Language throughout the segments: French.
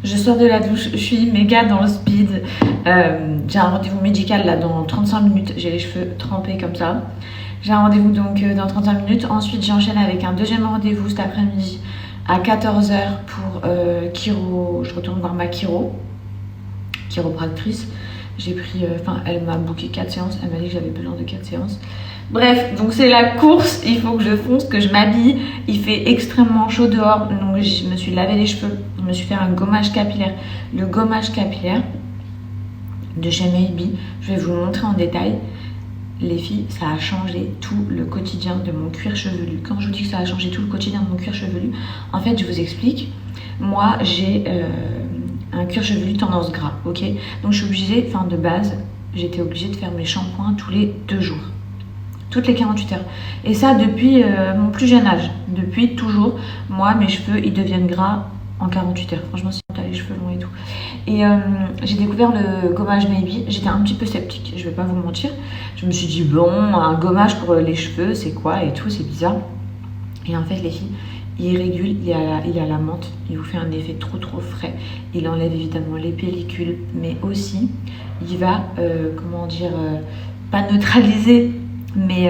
Je sors de la douche, je suis méga dans le speed. J'ai un rendez-vous médical là dans 35 minutes. J'ai les cheveux trempés comme ça. J'ai un rendez-vous donc dans 35 minutes. Ensuite, j'enchaîne avec un deuxième rendez-vous cet après-midi à 14 heures pour chiro. Je retourne voir ma chiropractrice. J'ai pris, elle m'a booké 4 séances. Elle m'a dit que j'avais besoin de 4 séances. Bref, donc c'est la course, il faut que je fonce, que je m'habille. Il fait extrêmement chaud dehors, donc je me suis lavé les cheveux. Je me suis fait un gommage capillaire. Le gommage capillaire de chez Maybe, je vais vous le montrer en détail. Les filles, ça a changé tout le quotidien de mon cuir chevelu. Quand je vous dis que ça a changé tout le quotidien de mon cuir chevelu, en fait, je vous explique. Moi, j'ai un cuir chevelu tendance gras, ok? Donc je suis obligée, de base, j'étais obligée de faire mes shampoings tous les 2 jours. Toutes les 48 heures. Et ça depuis mon plus jeune âge. Depuis toujours, moi, mes cheveux, ils deviennent gras en 48 heures. Franchement, si t'as les cheveux longs et tout. Et j'ai découvert le gommage Maybe. J'étais un petit peu sceptique, je vais pas vous mentir. Je me suis dit, bon, un gommage pour les cheveux, c'est quoi et tout, c'est bizarre. Et en fait, les filles, il régule, il y a la menthe, il vous fait un effet trop frais. Il enlève évidemment les pellicules, mais aussi, il va, pas neutraliser, mais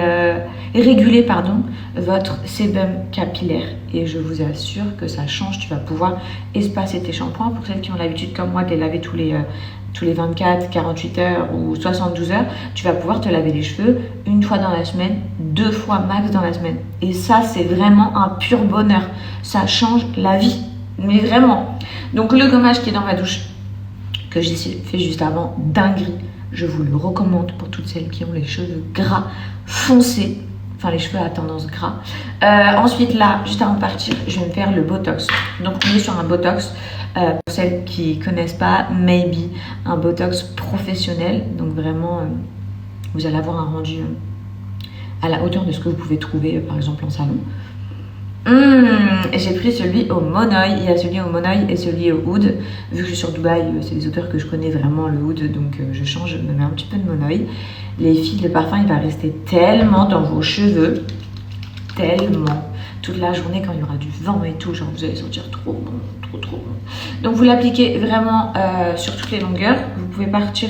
réguler, pardon, votre sébum capillaire. Et je vous assure que ça change, tu vas pouvoir espacer tes shampoings. Pour celles qui ont l'habitude, comme moi, de les laver tous les 24, 48 heures ou 72 heures, tu vas pouvoir te laver les cheveux une fois dans la semaine, 2 fois max dans la semaine. Et ça, c'est vraiment un pur bonheur. Ça change la vie, mais vraiment. Donc le gommage qui est dans ma douche, que j'ai fait juste avant, dinguerie. Je vous le recommande pour toutes celles qui ont les cheveux gras foncés, les cheveux à tendance gras. Ensuite là, juste avant de partir, je vais me faire le Botox. Donc on est sur un Botox, pour celles qui connaissent pas, Maybe, un Botox professionnel. Donc vraiment, vous allez avoir un rendu à la hauteur de ce que vous pouvez trouver par exemple en salon. J'ai pris celui au Monoï. Il y a celui au Monoï et celui au Oud. Vu que je suis sur Dubaï, c'est des auteurs que je connais vraiment, le Oud, donc je change, je me mets un petit peu de Monoï. Les filles, le parfum, il va rester tellement dans vos cheveux, tellement. Toute la journée, quand il y aura du vent et tout, genre vous allez sentir trop bon, trop bon. Donc vous l'appliquez vraiment sur toutes les longueurs. Vous pouvez partir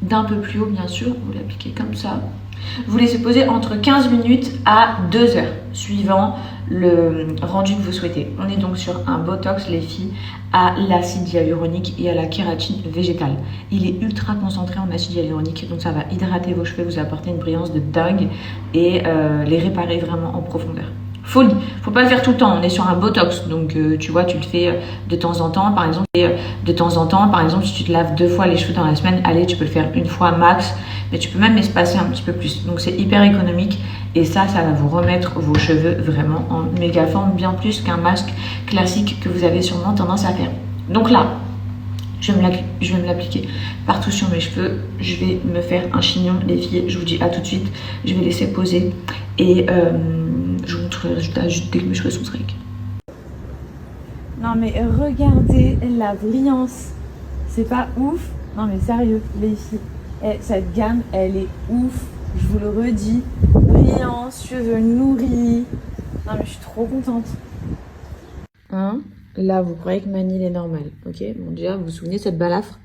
d'un peu plus haut, bien sûr. Vous l'appliquez comme ça. Vous laissez poser entre 15 minutes à 2 heures, suivant le rendu que vous souhaitez. On est donc sur un Botox, les filles, à l'acide hyaluronique et à la kératine végétale. Il est ultra concentré en acide hyaluronique, donc ça va hydrater vos cheveux, vous apporter une brillance de dingue et les réparer vraiment en profondeur. Folie, faut pas le faire tout le temps, on est sur un Botox, donc tu vois, tu le fais de temps en temps, par exemple, si tu te laves 2 fois les cheveux dans la semaine, allez, tu peux le faire 1 fois max, mais tu peux même espacer un petit peu plus, donc c'est hyper économique, et ça va vous remettre vos cheveux vraiment en méga forme, bien plus qu'un masque classique que vous avez sûrement tendance à faire. Donc là, je vais me l'appliquer partout sur mes cheveux. Je vais me faire un chignon, les filles. Je vous dis à tout de suite. Je vais laisser poser et je vous montrerai le résultat juste dès que mes cheveux sont secs. Non mais regardez la brillance. C'est pas ouf? Non mais sérieux, les filles. Cette gamme, elle est ouf. Je vous le redis. Brillance, cheveux nourris. Non mais je suis trop contente. Hein? Là, vous croyez que Manil est normal, ok? Bon, déjà, vous vous souvenez de cette balafre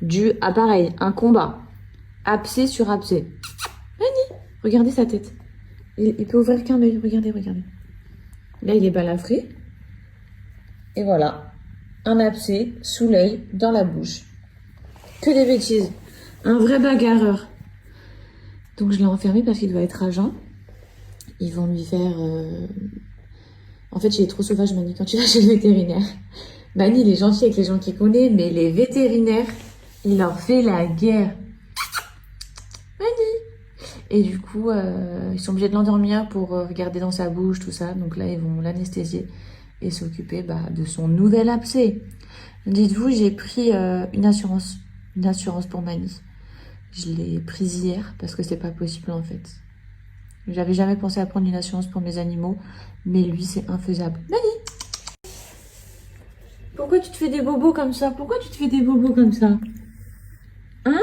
due à pareil, un combat. Abcès sur abcès. Manil, regardez sa tête. Il peut ouvrir qu'un œil, regardez. Là, il est balafré. Et voilà, un abcès sous l'œil, dans la bouche. Que des bêtises. Un vrai bagarreur. Donc, je l'ai enfermé parce qu'il doit être à jeun. Ils vont lui faire... En fait, il est trop sauvage, Manil, quand tu vas chez le vétérinaire. Manil, il est gentil avec les gens qu'il connaît, mais les vétérinaires, il leur fait la guerre. Manil. Et du coup, ils sont obligés de l'endormir pour regarder dans sa bouche, tout ça. Donc là, ils vont l'anesthésier et s'occuper de son nouvel abcès. Dites-vous, j'ai pris une assurance pour Manil. Je l'ai prise hier parce que c'est pas possible en fait. J'avais jamais pensé à prendre une assurance pour mes animaux, mais lui, c'est infaisable. Manil. Pourquoi tu te fais des bobos comme ça? Hein?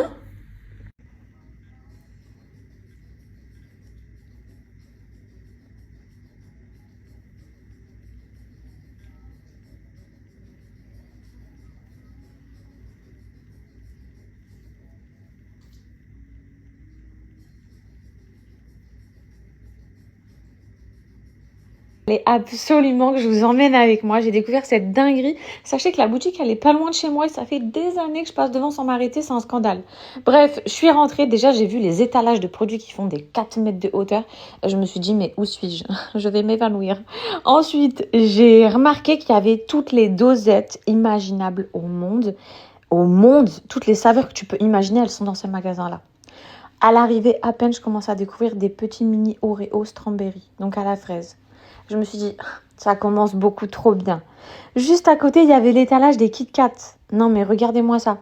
fallait absolument que je vous emmène avec moi. J'ai découvert cette dinguerie. Sachez que la boutique, elle est pas loin de chez moi et ça fait des années que je passe devant sans m'arrêter. C'est un scandale. Bref, je suis rentrée. Déjà, j'ai vu les étalages de produits qui font des 4 mètres de hauteur. Je me suis dit, mais où suis-je? Je vais m'évanouir. Ensuite, j'ai remarqué qu'il y avait toutes les dosettes imaginables au monde. Au monde, toutes les saveurs que tu peux imaginer, elles sont dans ces magasins-là. À l'arrivée, à peine, je commence à découvrir des petits mini Oreo strawberry, donc à la fraise. Je me suis dit, ça commence beaucoup trop bien. Juste à côté, il y avait l'étalage des Kit Kat. Non, mais regardez-moi ça.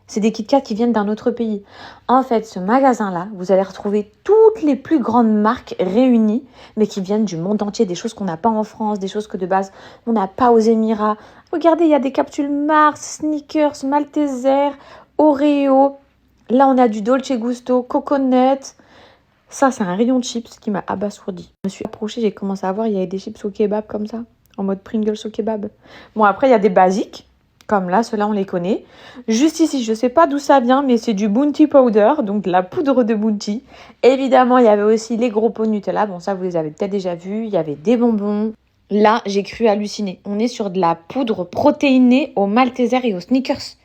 C'est des Kit Kat qui viennent d'un autre pays. En fait, ce magasin-là, vous allez retrouver toutes les plus grandes marques réunies, mais qui viennent du monde entier. Des choses qu'on n'a pas en France, des choses que de base, on n'a pas aux Émirats. Regardez, il y a des capsules Mars, Snickers, Malteser, Oreo. Là, on a du Dolce Gusto, Coconut. Ça, c'est un rayon de chips qui m'a abasourdi. Je me suis approchée, j'ai commencé à voir, il y avait des chips au kebab comme ça, en mode Pringles au kebab. Bon, après, il y a des basiques, comme là, ceux-là, on les connaît. Juste ici, je ne sais pas d'où ça vient, mais c'est du Bounty Powder, donc de la poudre de Bounty. Évidemment, il y avait aussi les gros pots Nutella. Bon, ça, vous les avez peut-être déjà vus. Il y avait des bonbons. Là, j'ai cru halluciner. On est sur de la poudre protéinée au Malteser et aux Snickers.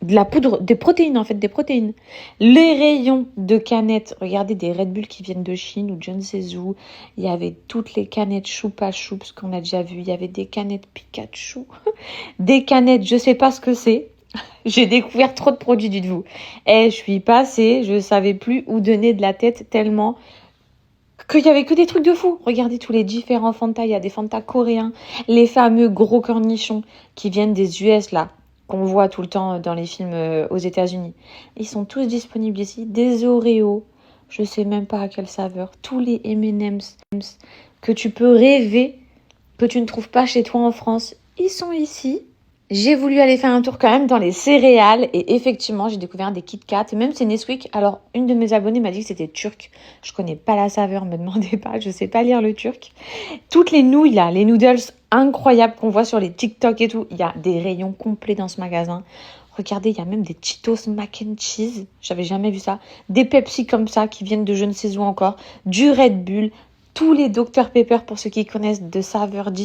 De la poudre, des protéines en fait, des protéines. Les rayons de canettes, regardez des Red Bull qui viennent de Chine ou je ne sais où. Il y avait toutes les canettes Choupa Choups qu'on a déjà vues. Il y avait des canettes Pikachu, des canettes, je sais pas ce que c'est. J'ai découvert trop de produits, dites-vous. Et je suis passée, je savais plus où donner de la tête tellement qu'il y avait que des trucs de fou. Regardez tous les différents Fanta. Il y a des Fanta coréens, les fameux gros cornichons qui viennent des US là, qu'on voit tout le temps dans les films aux États-Unis. Ils sont tous disponibles ici. Des Oreos, je sais même pas à quelle saveur. Tous les M&M's que tu peux rêver, que tu ne trouves pas chez toi en France, ils sont ici. J'ai voulu aller faire un tour quand même dans les céréales et effectivement, j'ai découvert des Kit Kat, même c'est Nesquik. Alors, une de mes abonnées m'a dit que c'était turc. Je connais pas la saveur, me demandez pas, je sais pas lire le turc. Toutes les nouilles là, les noodles incroyables qu'on voit sur les TikTok et tout, il y a des rayons complets dans ce magasin. Regardez, il y a même des Cheetos mac and cheese, j'avais jamais vu ça. Des Pepsi comme ça qui viennent de je ne sais où encore, du Red Bull, tous les Dr Pepper pour ceux qui connaissent de saveurs différentes.